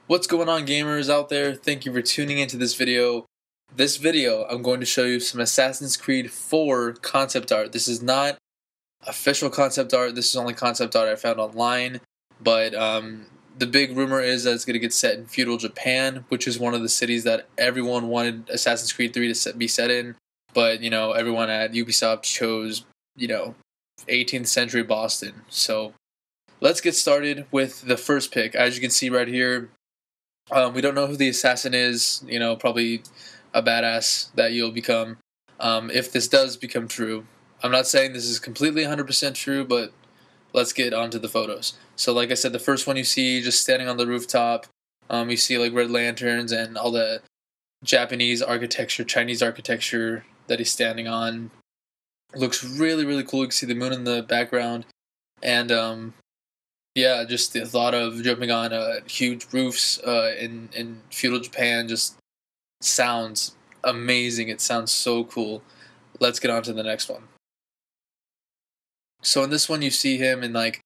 What's going on, gamers out there? Thank you for tuning into this video. This video, I'm going to show you some Assassin's Creed 4 concept art. This is not official concept art. This is only concept art I found online. But the big rumor is that it's going to get set in feudal Japan, which is one of the cities that everyone wanted Assassin's Creed 3 to be set in. But, you know, everyone at Ubisoft chose, 18th century Boston. So let's get started with the first pick. As you can see right here, we don't know who the assassin is, probably a badass that you'll become if this does become true. I'm not saying this is completely 100% true, but let's get onto the photos. So like I said, the first one you see just standing on the rooftop, you see like red lanterns and all the Japanese architecture, Chinese architecture that he's standing on. Looks really, really cool. You can see the moon in the background. And yeah, just the thought of jumping on huge roofs in feudal Japan just sounds amazing. It sounds so cool. Let's get on to the next one. So in this one, you see him in like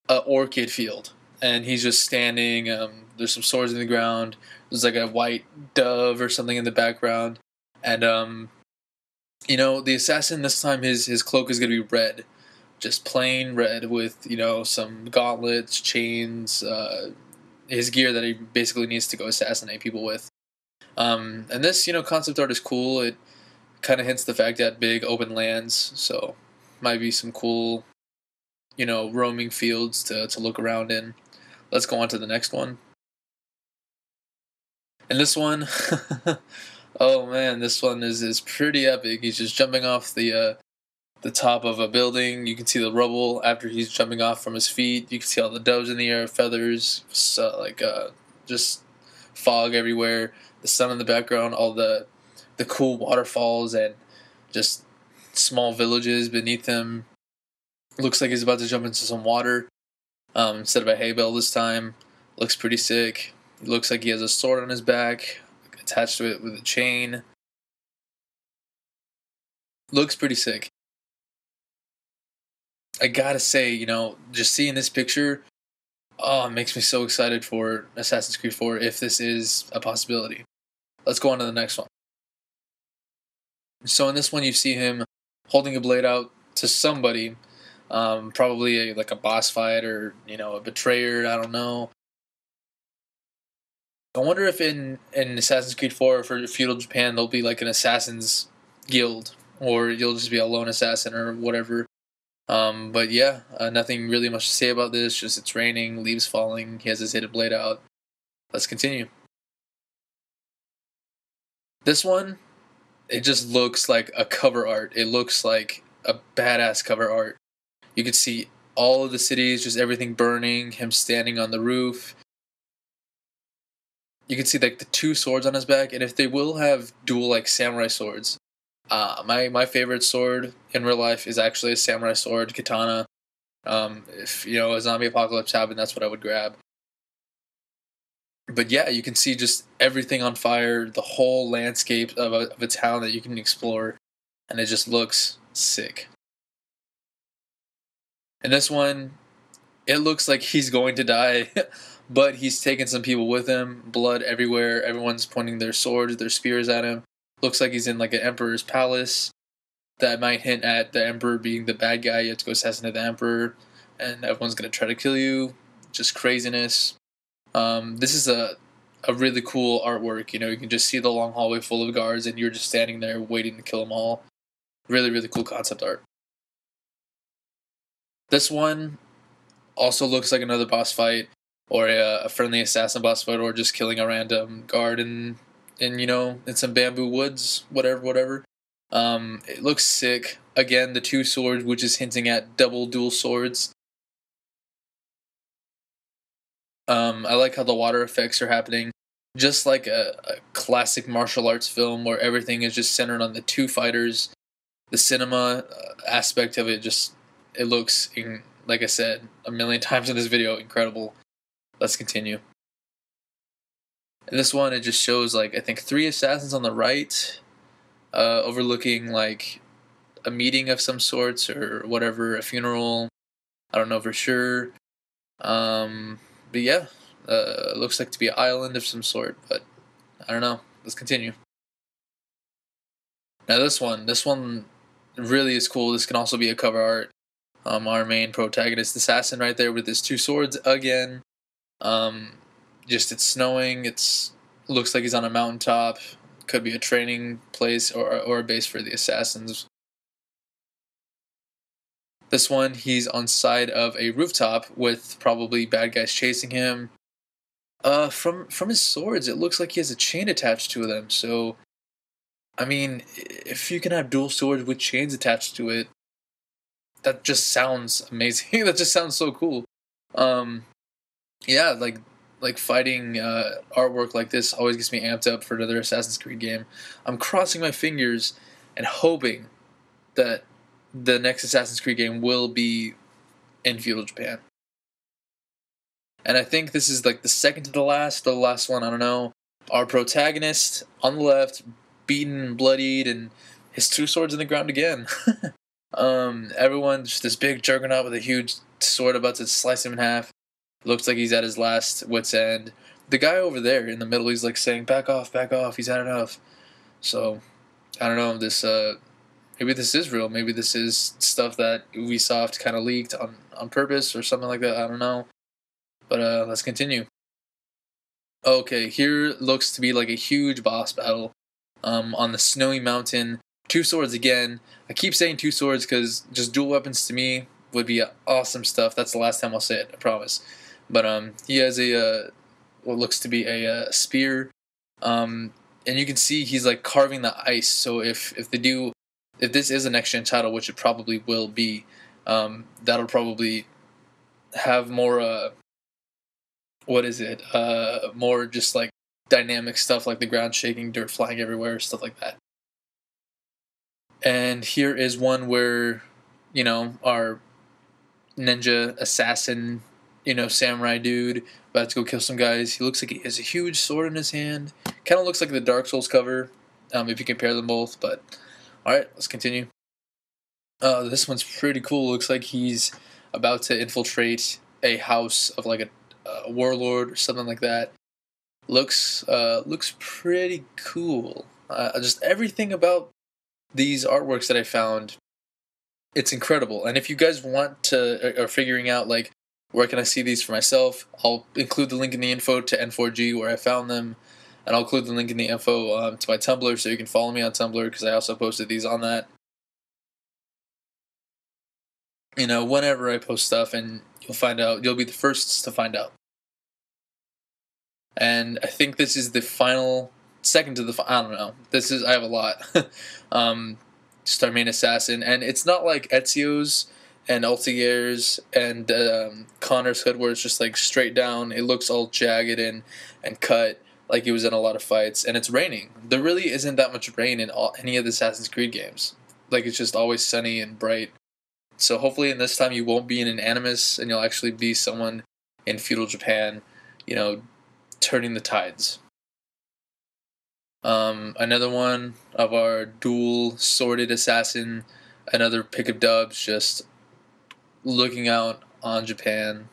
an orchid field, and he's just standing. There's some swords in the ground. There's like a white dove or something in the background, and the assassin this time, his cloak is gonna be red. Just plain red with, some gauntlets, chains, his gear that he basically needs to go assassinate people with. And this, concept art is cool. It kind of hints the fact that big open lands, so might be some cool, roaming fields to look around in. Let's go on to the next one. And this one, oh man, this one is pretty epic. He's just jumping off the top of a building. You can see the rubble after he's jumping off from his feet. You can see all the doves in the air, feathers, just fog everywhere. The sun in the background, all the cool waterfalls, and just small villages beneath him. Looks like he's about to jump into some water instead of a hay bale this time. Looks pretty sick. Looks like he has a sword on his back, attached to it with a chain. Looks pretty sick. I gotta say, just seeing this picture, it makes me so excited for Assassin's Creed 4 if this is a possibility. Let's go on to the next one. So in this one, you see him holding a blade out to somebody, probably like a boss fight or, a betrayer, I don't know. I wonder if in Assassin's Creed 4 for feudal Japan, there'll be like an assassin's guild, or you'll just be a lone assassin or whatever. But yeah, nothing really much to say about this, just it's raining, leaves falling, he has his hidden blade out. Let's continue. This one, it just looks like a cover art. It looks like a badass cover art. You can see all of the cities, just everything burning, him standing on the roof. You can see like the two swords on his back, and if they will have dual like samurai swords. My favorite sword in real life is actually a samurai sword, katana. If a zombie apocalypse happened, that's what I would grab. But yeah, you can see just everything on fire, the whole landscape of a town that you can explore, and it just looks sick. And this one, it looks like he's going to die, but he's taking some people with him, blood everywhere, everyone's pointing their swords, their spears at him. Looks like he's in like an emperor's palace. That might hint at the emperor being the bad guy. You have to go assassinate the emperor, and everyone's gonna try to kill you. Just craziness. This is a really cool artwork. You can just see the long hallway full of guards, and you're just standing there waiting to kill them all. Really, really cool concept art. This one also looks like another boss fight, or a friendly assassin boss fight, or just killing a random guard in some bamboo woods, whatever. It looks sick. Again, the two swords, which is hinting at double dual swords. I like how the water effects are happening. Just like a classic martial arts film where everything is just centered on the two fighters. The cinema aspect of it it looks, like I said a million times in this video, incredible. Let's continue. In this one, it just shows like I think 3 assassins on the right, overlooking like a meeting of some sorts or whatever, a funeral. I don't know for sure. But yeah, Looks like to be an island of some sort, but I don't know. Let's continue. Now this one really is cool. This can also be a cover art. Our main protagonist assassin right there with his two swords again. Just it's snowing. Looks like he's on a mountaintop. Could be a training place or a base for the assassins. This one, he's on side of a rooftop with probably bad guys chasing him. From his swords, it looks like he has a chain attached to them. So, I mean, if you can have dual swords with chains attached to it, that just sounds amazing. That just sounds so cool. Yeah, like fighting artwork like this always gets me amped up for another Assassin's Creed game. I'm crossing my fingers and hoping that the next Assassin's Creed game will be in feudal Japan. And I think this is like the second to the last one, I don't know. Our protagonist on the left, beaten and bloodied, and his two swords in the ground again. Everyone, just this big juggernaut with a huge sword about to slice him in half. Looks like he's at his last wit's end. The guy over there in the middle, he's like saying, back off, he's had enough. So, I don't know, maybe this is real. Maybe this is stuff that Ubisoft kind of leaked on purpose or something like that. I don't know. But let's continue. Okay, here looks to be like a huge boss battle on the snowy mountain. Two swords again. I keep saying two swords because just dual weapons to me would be awesome stuff. That's the last time I'll say it, I promise. But he has what looks to be a spear. And you can see he's like carving the ice. So if this is a next-gen title, which it probably will be, that'll probably have more, more just like dynamic stuff like the ground shaking, dirt flying everywhere, stuff like that. And here is one where, our ninja assassin, samurai dude about to go kill some guys. He looks like he has a huge sword in his hand. Kind of looks like the Dark Souls cover, if you compare them both, but alright, let's continue. This one's pretty cool. Looks like he's about to infiltrate a house of like a warlord or something like that. Looks pretty cool. Just everything about these artworks that I found, it's incredible. And if you guys want to are figuring out like where can I see these for myself, I'll include the link in the info to N4G where I found them. And I'll include the link in the info to my Tumblr so you can follow me on Tumblr because I also posted these on that. Whenever I post stuff, and you'll be the first to find out. And I think this is the second to the, I don't know. I have a lot. Just our main assassin. And it's not like Ezio's and Altair's and Connor's Hood where it's just like straight down. It looks all jagged and cut like it was in a lot of fights. And it's raining. There really isn't that much rain in any of the Assassin's Creed games. Like it's just always sunny and bright. So hopefully in this time you won't be in an animus and you'll actually be someone in feudal Japan, turning the tides. Another one of our dual sworded assassin, another pick of dubs, just looking out on Japan.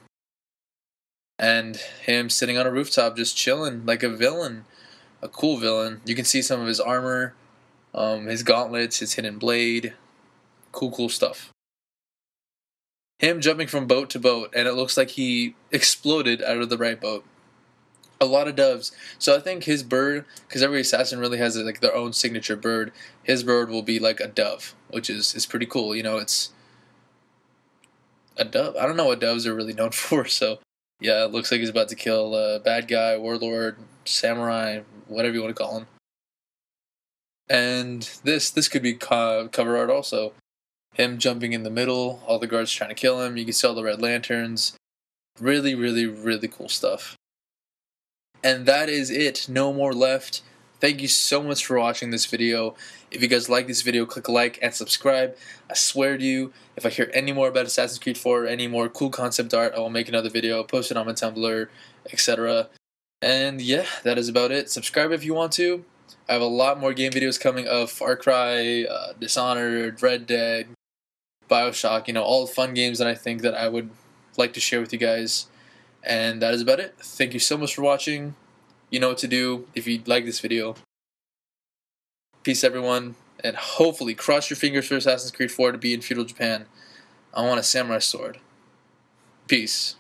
And him sitting on a rooftop just chilling like a villain, a cool villain. You can see some of his armor, his gauntlets, his hidden blade. Cool stuff. Him jumping from boat to boat, and it looks like he exploded out of the right boat. A lot of doves. So I think his bird, because every assassin really has like their own signature bird, his bird will be like a dove, which is pretty cool. It's a dove. I don't know what doves are really known for, so yeah, it looks like he's about to kill a bad guy, warlord, samurai, whatever you want to call him. And this could be cover art also. Him jumping in the middle, all the guards trying to kill him. You can see all the red lanterns. Really, really, really cool stuff. And that is it. No more left. Thank you so much for watching this video. If you guys like this video, click like and subscribe. I swear to you, if I hear any more about Assassin's Creed 4 or any more cool concept art, I will make another video, post it on my Tumblr, etc. And yeah, that is about it. Subscribe if you want to. I have a lot more game videos coming of Far Cry, Dishonored, Red Dead, BioShock, all the fun games that I think that I would like to share with you guys. And that is about it. Thank you so much for watching. You know what to do if you like this video. Peace, everyone, and hopefully cross your fingers for Assassin's Creed 4 to be in feudal Japan. I want a samurai sword. Peace.